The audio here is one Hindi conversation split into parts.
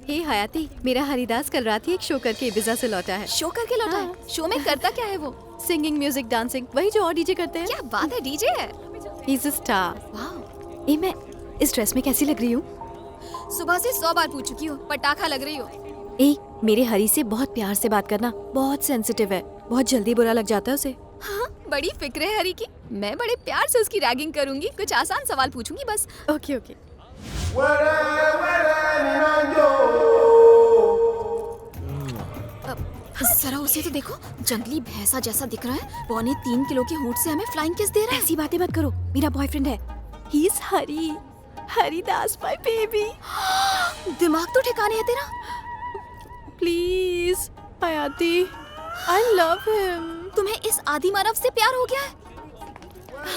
हे हयाती, मेरा हरिदास कल रात ही एक शो करके ibiza से लौटा है। शो करके लौटा है? शो में करता क्या है वो? सिंगिंग, म्यूजिक, डांसिंग, वही जो और डीजे करते हैं। क्या बात है, डीजे है? He is a star. वाह। ए, मैं इस ड्रेस में कैसी लग रही हूँ? सुबह से 100 बार पूछ चुकी हूँ, पटाखा लग रही हो। ए, मेरे हरी से बहुत प्यार से बात करना, बहुत सेंसिटिव है, बहुत जल्दी बुरा लग जाता है उसे। हाँ, बड़ी फिक्र है हरी की। मैं बड़े प्यार से उसकी रैगिंग करूंगी, कुछ आसान सवाल पूछूंगी बस। Okay okay. जरा उसे तो देखो, जंगली भैंसा जैसा दिख रहा है। 3.25 किलो के होंठ से हमें फ्लाइंग किस दे रहा है। ऐसी बातें मत करो, मेरा बॉयफ्रेंड है। He is Hari, Haridas my baby. दिमाग तो ठिकाने है तेरा। प्लीज हयाती, आई लव हिम। तुम्हें इस आदि मानव से प्यार हो गया है?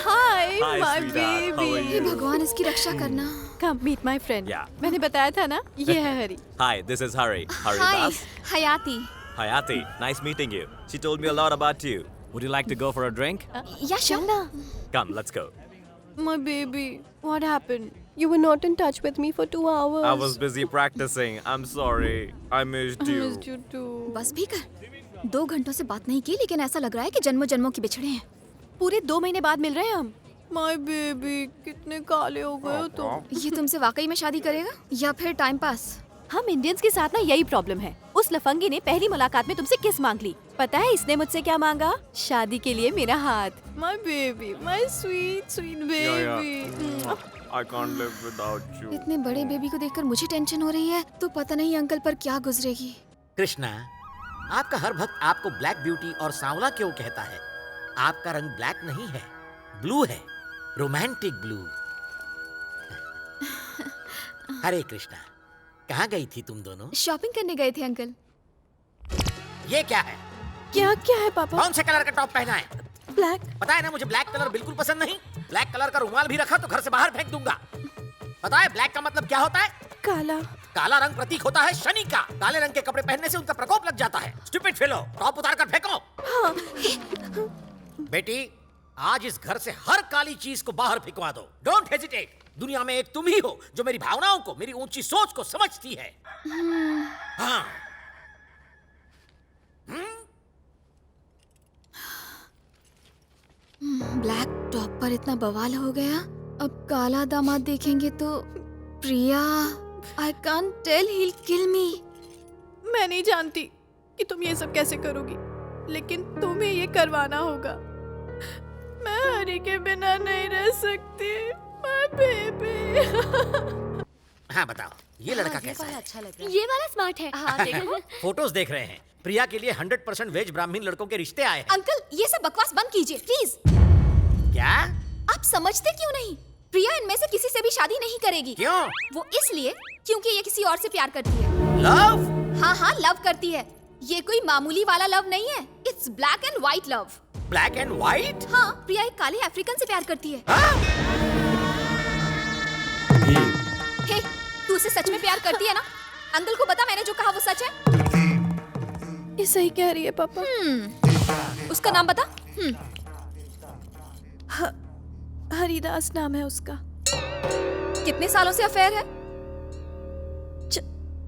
Hi Hi, my sweetheart. How are baby. Hey you? भगवान, इसकी रक्षा करना। Come meet my friend. Yeah. मैंने बताया था ना, ये है हरी। Hi, this is Hari. Hi Haridas. हयाती। Hayati, nice meeting you. She told me a lot about you. Would you like to go for a drink? या चल ना। Come, let's go. My baby, what happened? You were not in touch with me for 2 hours. I was busy practicing. I'm sorry. I missed I you. missed you too. बस भी कर। 2 घंटों से बात नहीं की, लेकिन ऐसा लग रहा है कि जन्मों जन्मों की बिछड़े हैं। पूरे 2 महीने बाद मिल रहे हैं हम। My baby, कितने काले हो गए हो तुम। ये तुमसे वाकई में शादी करेगा या फिर टाइम पास? हम इंडियंस के साथ ना यही प्रॉब्लम है। उस लफंगी ने पहली मुलाकात में तुमसे किस मांग ली। पता है इसने मुझसे क्या मांगा? शादी के लिए मेरा हाथ। My baby, my sweet sweet baby. I can't live without you. इतने बड़े बेबी को देखकर मुझे टेंशन हो रही है, तो पता नहीं अंकल पर क्या गुजरेगी। कृष्णा, आपका हर भक्त आपको ब्लैक ब्यूटी और सांवला क्यों कहता है? आपका रंग ब्लैक नहीं है, ब्लू है, रोमांटिक ब्लू। हरे कृष्णा, कहाँ गई थी तुम दोनों? शॉपिंग करने गए थे अंकल। ये क्या है? क्या क्या है पापा? कौन से कलर का टॉप पहना है? ब्लैक। पता है ना, मुझे ब्लैक कलर बिल्कुल पसंद नहीं। ब्लैक कलर का रुमाल भी रखा तो घर से बाहर फेंक दूंगा। पता है ब्लैक का मतलब क्या होता है? काला। काला रंग प्रतीक होता है शनि का। काले रंग के कपड़े पहनने से उनका प्रकोप लग जाता है। स्टूपिड फेलो, टॉप उतार कर फेंको। बेटी, आज इस घर से हर काली चीज को बाहर फेंकवा दो। Don't hesitate. दुनिया में एक तुम ही हो जो मेरी भावनाओं को, मेरी ऊंची सोच को समझती है। हाँ। ब्लैक टॉप पर इतना बवाल हो गया, अब काला दामाद देखेंगे तो Priya, I can't tell, he will kill me. मैं नहीं जानती कि तुम ये सब कैसे करोगी, लेकिन तुम्हें ये करवाना होगा। मैं हरी के बिना नहीं रह सकती। My baby. हाँ बताओ, ये लड़का कैसा है? अच्छा लग रहा ये वाला स्मार्ट है। हाँ देखो। फोटोज देख रहे हैं। प्रिया के लिए 100% वेज ब्राह्मण लड़कों के रिश्ते आए हैं। अंकल, ये सब बकवास बंद कीजिए प्लीज। क्या? आप समझते क्यों नहीं? प्रिया इनमें से किसी से भी शादी नहीं करेगी। क्यों? वो इसलिए क्योंकि ये किसी और से प्यार करती है। लव? हाँ हाँ, लव करती है। ये कोई मामूली वाला लव नहीं है, it's black and white love. Black and white? हाँ, प्रिया एक काले अफ्रीकन से प्यार करती है। हे, तू उसे सच में प्यार करती है ना? अंकल को बता, मैंने जो कहा वो सच है। ये सही कह रही है पापा। उसका नाम बता। हरिदास नाम है उसका। कितने सालों से अफेयर है?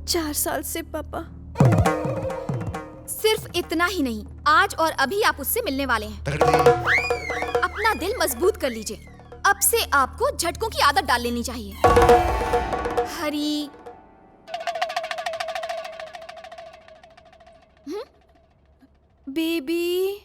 4 साल से पापा। सिर्फ इतना ही नहीं, आज और अभी आप उससे मिलने वाले हैं। अपना दिल मजबूत कर लीजिए। अब से आपको झटकों की आदत डाल लेनी चाहिए। हरी। Baby.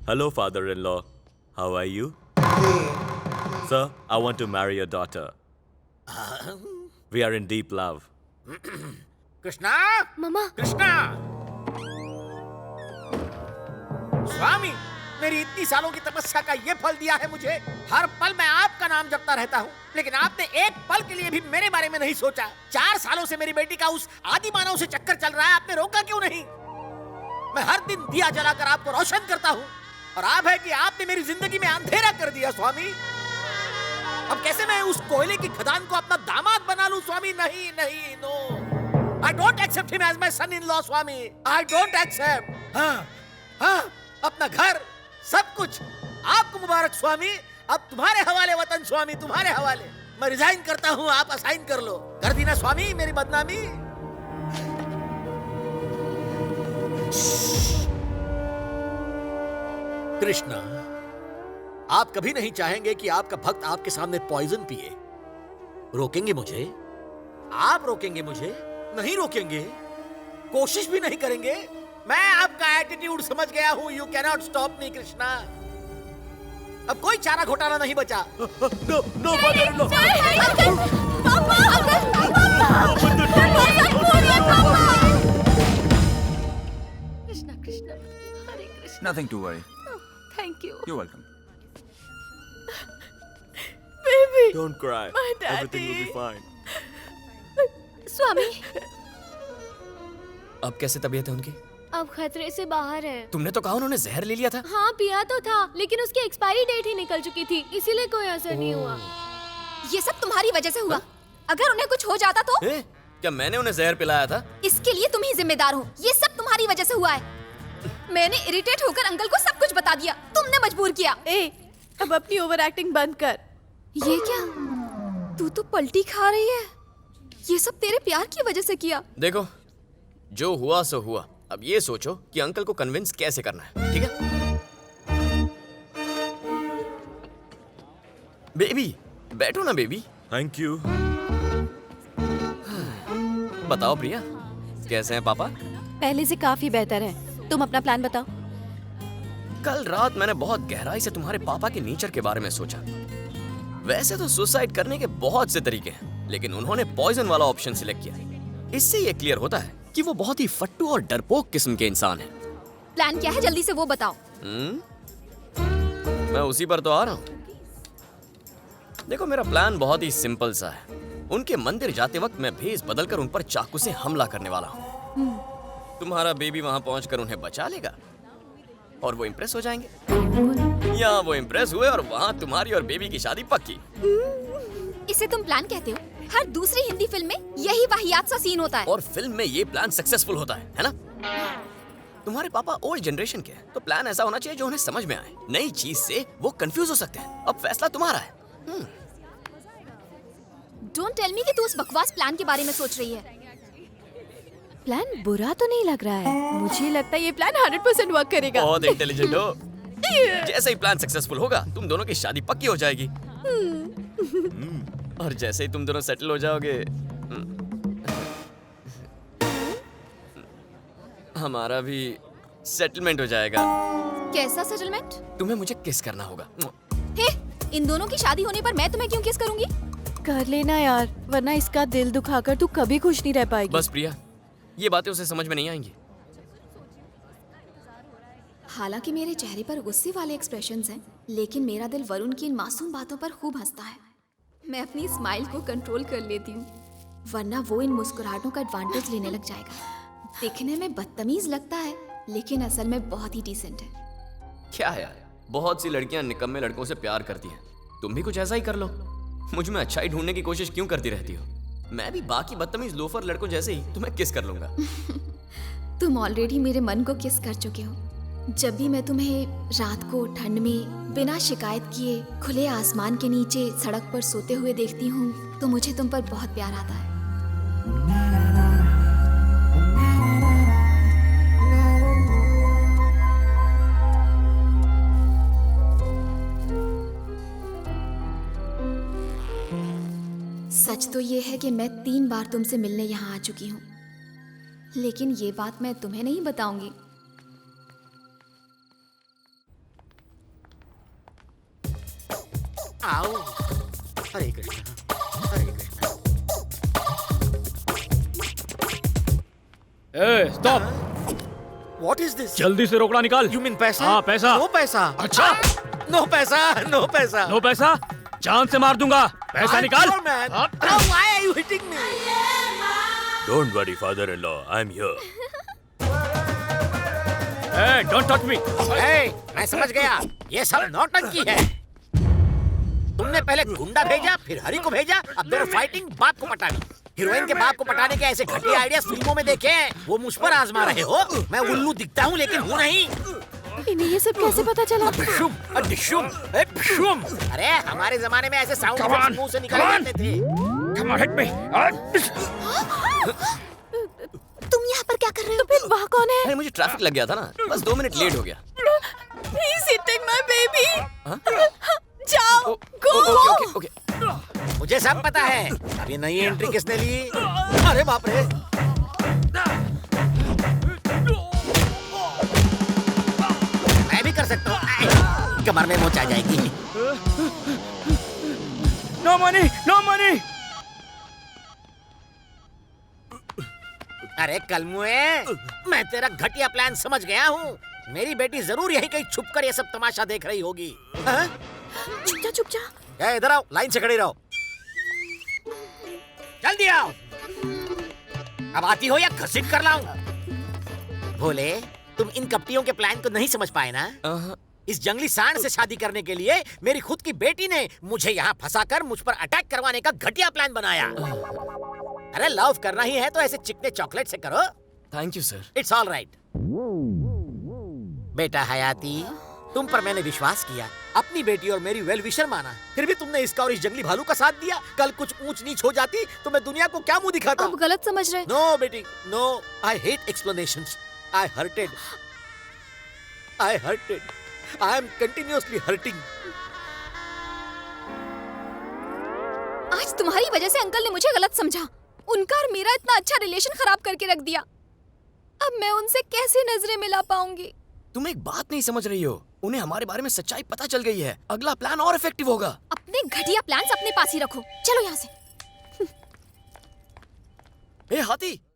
Hello, father-in-law. How are you? Sir, I want to marry your daughter. We are in deep love. Krishna, mama. Krishna, स्वामी, मेरी इतनी सालों की तपस्या का ये फल दिया है मुझे। हर पल मैं आपका नाम जपता रहता हूँ, लेकिन आपने एक पल के लिए भी मेरे बारे में नहीं सोचा। 4 सालों से मेरी बेटी का उस आदि मानव से चक्कर चल रहा है, आपने रोका क्यों नहीं? मैं हर दिन दिया जलाकर आपको रोशन करता हूँ, और आप है कि आपने मेरी जिंदगी में अंधेरा दिया स्वामी। अब कैसे मैं उस कोयले की खदान को अपना दामाद बना लूं स्वामी? नहीं नहीं, no, I don't accept him as my son in law Swami, I don't accept. हाँ, अपना घर सब कुछ आपको मुबारक स्वामी। अब तुम्हारे हवाले वतन स्वामी, तुम्हारे हवाले। मैं रिजाइन करता हूँ, आप असाइन कर लो। कर दी ना स्वामी मेरी बदनामी। कृष्णा, आप कभी नहीं चाहेंगे कि आपका भक्त आपके सामने पॉइजन पिए। रोकेंगे मुझे? आप रोकेंगे मुझे? नहीं रोकेंगे, कोशिश भी नहीं करेंगे। मैं आपका एटीट्यूड समझ गया हूं। You cannot stop me Krishna. अब कोई चारा घोटाला नहीं बचा। No father in law. Krishna Krishna, Hare Krishna. Nothing to worry. Thank you You're welcome. Baby. Don't cry. My daddy. Everything will be fine. Swami, अब कैसे तबीयत है उनकी? अब खतरे से बाहर है। तुमने तो कहा उन्होंने जहर ले लिया था। हाँ पिया तो था, लेकिन उसकी एक्सपायरी डेट ही निकल चुकी थी, इसीलिए कोई असर नहीं हुआ। ये सब तुम्हारी वजह से हुआ। अगर उन्हें कुछ हो जाता तो? क्या मैंने उन्हें जहर पिलाया था? इसके लिए तुम ही जिम्मेदार हो। ये सब तुम्हारी वजह से हुआ है। मैंने इरिटेट होकर अंकल को सब कुछ बता दिया, तुमने मजबूर किया। ए, अब अपनी ओवर एक्टिंग बंद कर। ये क्या? तू तो पलटी खा रही है। ये सब तेरे प्यार की वजह से किया। देखो, जो हुआ सो हुआ। अब ये सोचो कि अंकल को कन्विंस कैसे करना है, ठीक है? बेबी, बैठो ना बेबी। Thank you. बताओ प्रिया, कैसे हैं पापा? पहले से काफी बेहतर है। तुम अपना प्लान बताओ। कल रात मैंने बहुत गहराई से तुम्हारे पापा के नेचर के बारे में सोचा। वैसे तो सुसाइड करने के बहुत से तरीके हैं, लेकिन उन्होंने पॉइजन वाला ऑप्शन सिलेक्ट किया। इससे ये क्लियर होता है कि वो बहुत ही फट्टू और डरपोक किस्म के इंसान हैं। प्लान क्या है, जल्दी से वो बताओ। मैं उसी पर तो आ रहा हूँ। देखो, मेरा प्लान बहुत ही सिंपल सा है। उनके मंदिर जाते वक्त मैं भेष बदलकर उन पर चाकू से हमला करने वाला हूँ। तुम्हारा बेबी वहां पहुंचकर उन्हें बचा लेगा और वो इम्प्रेस हो जाएंगे, या वो इम्प्रेस हुए और वहां तुम्हारी और बेबी की शादी पक्की। इसे तुम प्लान कहते हो? हर दूसरी हिंदी फिल्म में यही वाहियात सा सीन होता है। और फिल्म में ये प्लान सक्सेसफुल होता है ना? तुम्हारे पापा ओल्ड जनरेशन के हैं, तो प्लान ऐसा होना चाहिए जो उन्हें समझ में आए। नई चीज से वो कंफ्यूज हो सकते हैं। अब फैसला तुम्हारा है। डोंट टेल मी कि तू उस बकवास प्लान के बारे में सोच रही है। प्लान बुरा तो नहीं लग रहा है। मुझे लगता है ये प्लान 100% वर्क करेगा। बहुत इंटेलिजेंट हो। जैसे ही प्लान सक्सेसफुल होगा, तुम दोनों की शादी पक्की हो जाएगी। और जैसे ही तुम दोनों सेटल हो जाओगे, हमारा भी सेटलमेंट हो जाएगा। कैसा सेटलमेंट? तुम्हें मुझे किस करना होगा। हे, इन दोनों की शादी होने पर मैं तुम्हें क्यों किस करूंगी? कर लेना यार, वरना इसका दिल दुखाकर तू कभी खुश नहीं रह पाएगी। बस प्रिया, ये बातें उसे समझ में नहीं आएंगी। हालांकि मेरे चेहरे पर गुस्से वाले एक्सप्रेशंस हैं, लेकिन मेरा दिल वरुण की इन मासूम बातों पर खूब हंसता है। मैं अपनी स्माइल को कंट्रोल कर लेती हूँ, वरना वो इन मुस्कुराहटों का एडवांटेज लेने लग जाएगा। दिखने में बदतमीज लगता है, लेकिन असल में बहुत ही डिसेंट है। क्या है यार, बहुत सी लड़कियां निकम्मे लड़कों से प्यार करती हैं। तुम भी कुछ ऐसा ही कर लो। मुझ में अच्छाई ढूंढने की कोशिश क्यों करती रहती हो? मैं भी बाकी बदतमीज लोफर लड़कों जैसे ही तुम्हें किस कर लूंगा। तुम ऑलरेडी मेरे मन को किस कर चुके हो। जब भी मैं तुम्हें रात को ठंड में बिना शिकायत किए खुले आसमान के नीचे सड़क पर सोते हुए देखती हूँ, तो मुझे तुम पर बहुत प्यार आता है। सच तो ये है कि मैं 3 बार तुमसे मिलने यहाँ आ चुकी हूँ, लेकिन ये बात मैं तुम्हें नहीं बताऊंगी। आओ। हरे कृष्णा, हरे कृष्णा। ए, स्टॉप! What is this? जल्दी से रोकड़ा निकाल। You mean पैसा? हाँ, पैसा। नो पैसा। अच्छा। नो पैसा, नो पैसा। नो पैसा? जान से मार दूंगा। पैसा निकाल। Sure, man. हाँ। Now why are you hitting me? Don't worry, father-in-law. I'm here. Hey, don't touch me. Hey, मैं समझ गया। ये सब नौटंकी है। तुमने पहले गुंडा भेजा, फिर हरी को भेजा, अब दोनों फाइटिंग बाप को पटानी। हीरोइन के बाप को पटाने के ऐसे घटिया आइडियाज फिल्मों में देखे हैं, वो मुझ पर आजमा रहे हो। मैं उल्लू दिखता हूँ लेकिन हूँ नहीं। इन्हें ये सब कैसे पता चला? डिशुम, डिशुम, डिशुम। अरे हमारे जमाने में ऐसे साउंड इफेक्ट्स मुंह से निकल जाते थे। Come on, hit me. तुम यहाँ पर क्या कर रहे हो? तो फिर वहाँ कौन है? अरे मुझे ट्रैफिक लग गया था ना, बस 2 मिनट लेट हो गया। He's hitting my baby. हाँ? जाओ, go. Okay okay okay. मुझे सब पता है। अब ये नई एंट्री किसने ली? अरे बाप रे। मैं भी कर सकता हूँ। कमर में मोच आ जाएगी। No money, no money. अरे कलमुए, मैं तेरा घटिया प्लान समझ गया हूँ। मेरी बेटी जरूर यहीं कहीं छुप कर ये सब तमाशा देख रही होगी। हाँ? चुप जा। इधर आओ, लाइन से खड़ी रहो। जल्दी आओ। अब आती हो या घसीट कर लाऊं? भोले, तुम इन कपटियों के प्लान को नहीं समझ पाए ना? इस जंगली सांड से शादी करने के लिए मेरी खुद की बेटी ने मुझे यहाँ फंसाकर मुझ पर अटैक करवाने का घटिया प्लान बनाया। अरे लव करना ही है तो ऐसे चिकने चॉकलेट से करो। Thank you sir. It's all right. बेटा हयाती, तुम पर मैंने विश्वास किया, अपनी बेटी और मेरी वेल विशर माना, फिर भी तुमने इसका और इस जंगली भालू का साथ दिया। कल कुछ ऊंच नीच हो जाती तो मैं दुनिया को क्या मुंह दिखाता? आप गलत समझ रहे। नो बेटी, no. I hate explanations. I hurted. I am continuously hurting. आज तुम्हारी वजह से अंकल ने मुझे गलत समझा। उनका और मेरा इतना अच्छा रिलेशन खराब करके रख दिया। अब मैं उनसे कैसे नजरें मिला पाऊंगी? तुम एक बात नहीं समझ रही हो, उन्हें हमारे बारे में सच्चाई पता चल गई है। अगला प्लान और इफेक्टिव होगा। अपने घटिया प्लान्स अपने पास ही रखो। चलो यहाँ से। ए हाथी,